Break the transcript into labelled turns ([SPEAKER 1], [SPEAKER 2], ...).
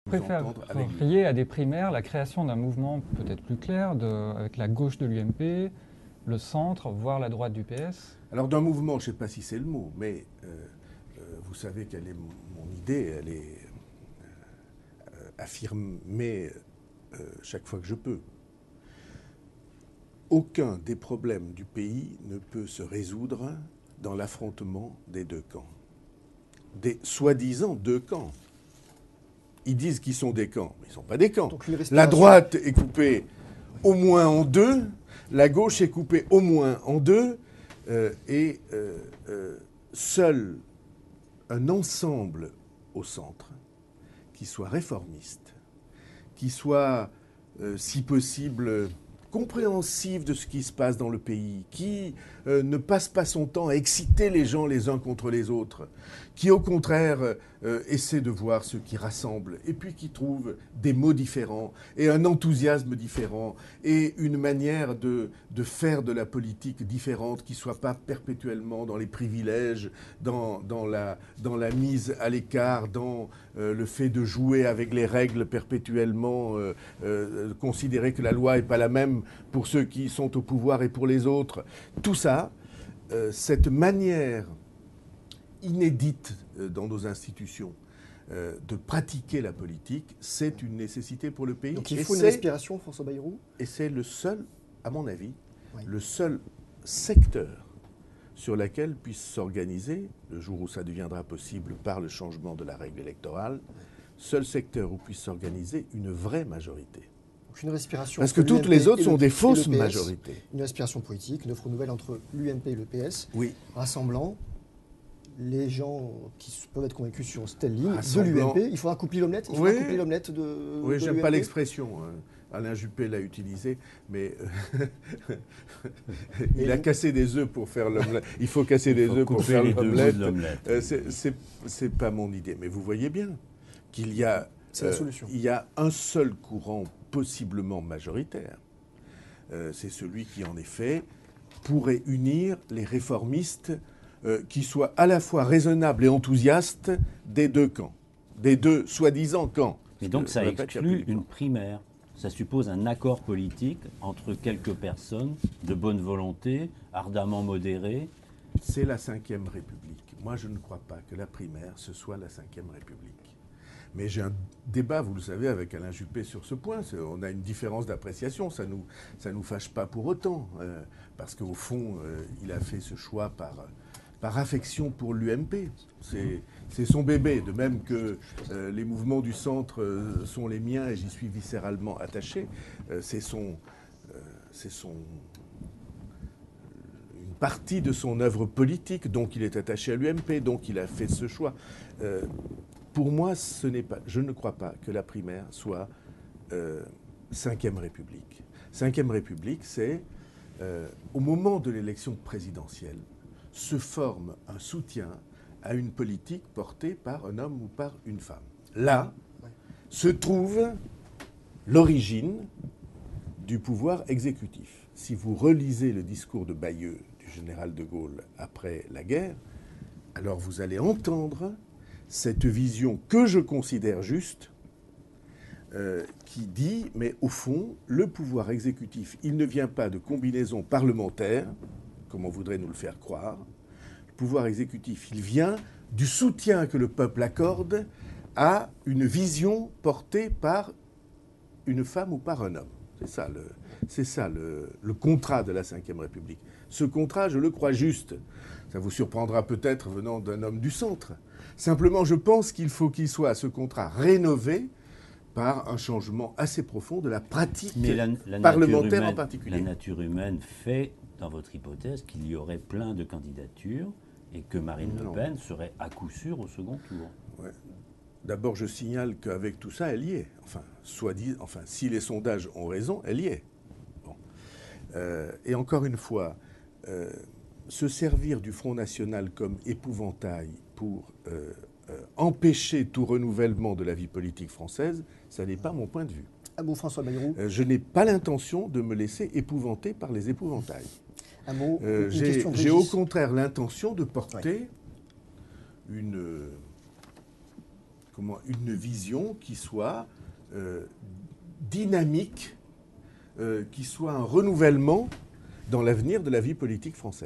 [SPEAKER 1] Préféreriez à des primaires la création d'un mouvement peut-être plus clair avec la gauche de l'UMP, le centre, voire la droite du PS?
[SPEAKER 2] Alors d'un mouvement, je ne sais pas si c'est le mot, mais vous savez quelle est mon idée, elle est affirmée chaque fois que je peux. Aucun des problèmes du pays ne peut se résoudre dans l'affrontement des deux camps. Des soi-disant deux camps. Ils disent qu'ils sont des camps, mais ils ne sont pas des camps. La droite est coupée au moins en deux, la gauche est coupée au moins en deux, et seul un ensemble au centre qui soit réformiste, qui soit, si possible, compréhensif de ce qui se passe dans le pays, qui ne passe pas son temps à exciter les gens les uns contre les autres, qui au contraire essaie de voir ce qui rassemble, et puis qui trouve des mots différents, et un enthousiasme différent, et une manière de faire de la politique différente, qui ne soit pas perpétuellement dans les privilèges, dans la mise à l'écart, dans le fait de jouer avec les règles perpétuellement, considérer que la loi n'est pas la même pour ceux qui sont au pouvoir et pour les autres. Tout ça, cette manière inédite dans nos institutions de pratiquer la politique, c'est une nécessité pour le pays.
[SPEAKER 3] Donc il faut une respiration, François Bayrou.
[SPEAKER 2] Et c'est le seul, à mon avis, le seul secteur sur lequel puisse s'organiser, le jour où ça deviendra possible par le changement de la règle électorale, seul secteur où puisse s'organiser une vraie majorité.
[SPEAKER 3] Donc une respiration.
[SPEAKER 2] Parce que toutes les autres sont des fausses majorités.
[SPEAKER 3] Une respiration politique, une offre nouvelle entre l'UMP et le PS,
[SPEAKER 2] oui,
[SPEAKER 3] rassemblant les gens qui peuvent être convaincus sur cette ligne de l'UMP. Il faudra couper l'omelette. Il faudra couper l'omelette de.
[SPEAKER 2] Oui, j'aime pas l'expression. Alain Juppé l'a utilisé, mais il a cassé des œufs pour faire l'omelette. Il faut casser des œufs pour faire l'omelette. C'est pas mon idée. Mais vous voyez bien qu'il y a, il y a un seul courant possiblement majoritaire. C'est celui qui, en effet, pourrait unir les réformistes qui soient à la fois raisonnables et enthousiastes des deux camps, des deux soi-disant camps.
[SPEAKER 4] Et donc ça exclut une primaire. Ça suppose un accord politique entre quelques personnes de bonne volonté, ardemment modérées.
[SPEAKER 2] C'est la Ve République. Moi, je ne crois pas que la primaire, ce soit la Ve République. Mais j'ai un débat, vous le savez, avec Alain Juppé sur ce point. On a une différence d'appréciation. Ça nous fâche pas pour autant. Parce qu'au fond, il a fait ce choix par affection pour l'UMP. C'est son bébé, de même que les mouvements du centre sont les miens et j'y suis viscéralement attaché. C'est une partie de son œuvre politique, donc il est attaché à l'UMP, donc il a fait ce choix. Pour moi, je ne crois pas que la primaire soit Ve République. Ve République, c'est au moment de l'élection présidentielle, se forme un soutien à une politique portée par un homme ou par une femme. Là se trouve l'origine du pouvoir exécutif. Si vous relisez le discours de Bayeux du général de Gaulle après la guerre, alors vous allez entendre cette vision que je considère juste, qui dit, mais au fond, le pouvoir exécutif, il ne vient pas de combinaisons parlementaires, comme on voudrait nous le faire croire. Le pouvoir exécutif, il vient du soutien que le peuple accorde à une vision portée par une femme ou par un homme. C'est ça le contrat de la Ve République. Ce contrat, je le crois juste. Ça vous surprendra peut-être venant d'un homme du centre. Simplement, je pense qu'il faut qu'il soit, ce contrat, rénové par un changement assez profond de la pratique parlementaire en particulier.
[SPEAKER 4] La nature humaine fait, dans votre hypothèse, qu'il y aurait plein de candidatures et que Marine Le Pen serait à coup sûr au second tour.
[SPEAKER 2] Ouais. D'abord, je signale qu'avec tout ça, elle y est. Enfin, si les sondages ont raison, elle y est. Bon. Et encore une fois, se servir du Front National comme épouvantail pour empêcher tout renouvellement de la vie politique française, ça n'est pas mon point de vue.
[SPEAKER 3] Un mot, François Bayrou.
[SPEAKER 2] Je n'ai pas l'intention de me laisser épouvanter par les épouvantails.
[SPEAKER 3] Un mot,
[SPEAKER 2] j'ai au contraire l'intention de porter une une vision qui soit dynamique, qui soit un renouvellement dans l'avenir de la vie politique française.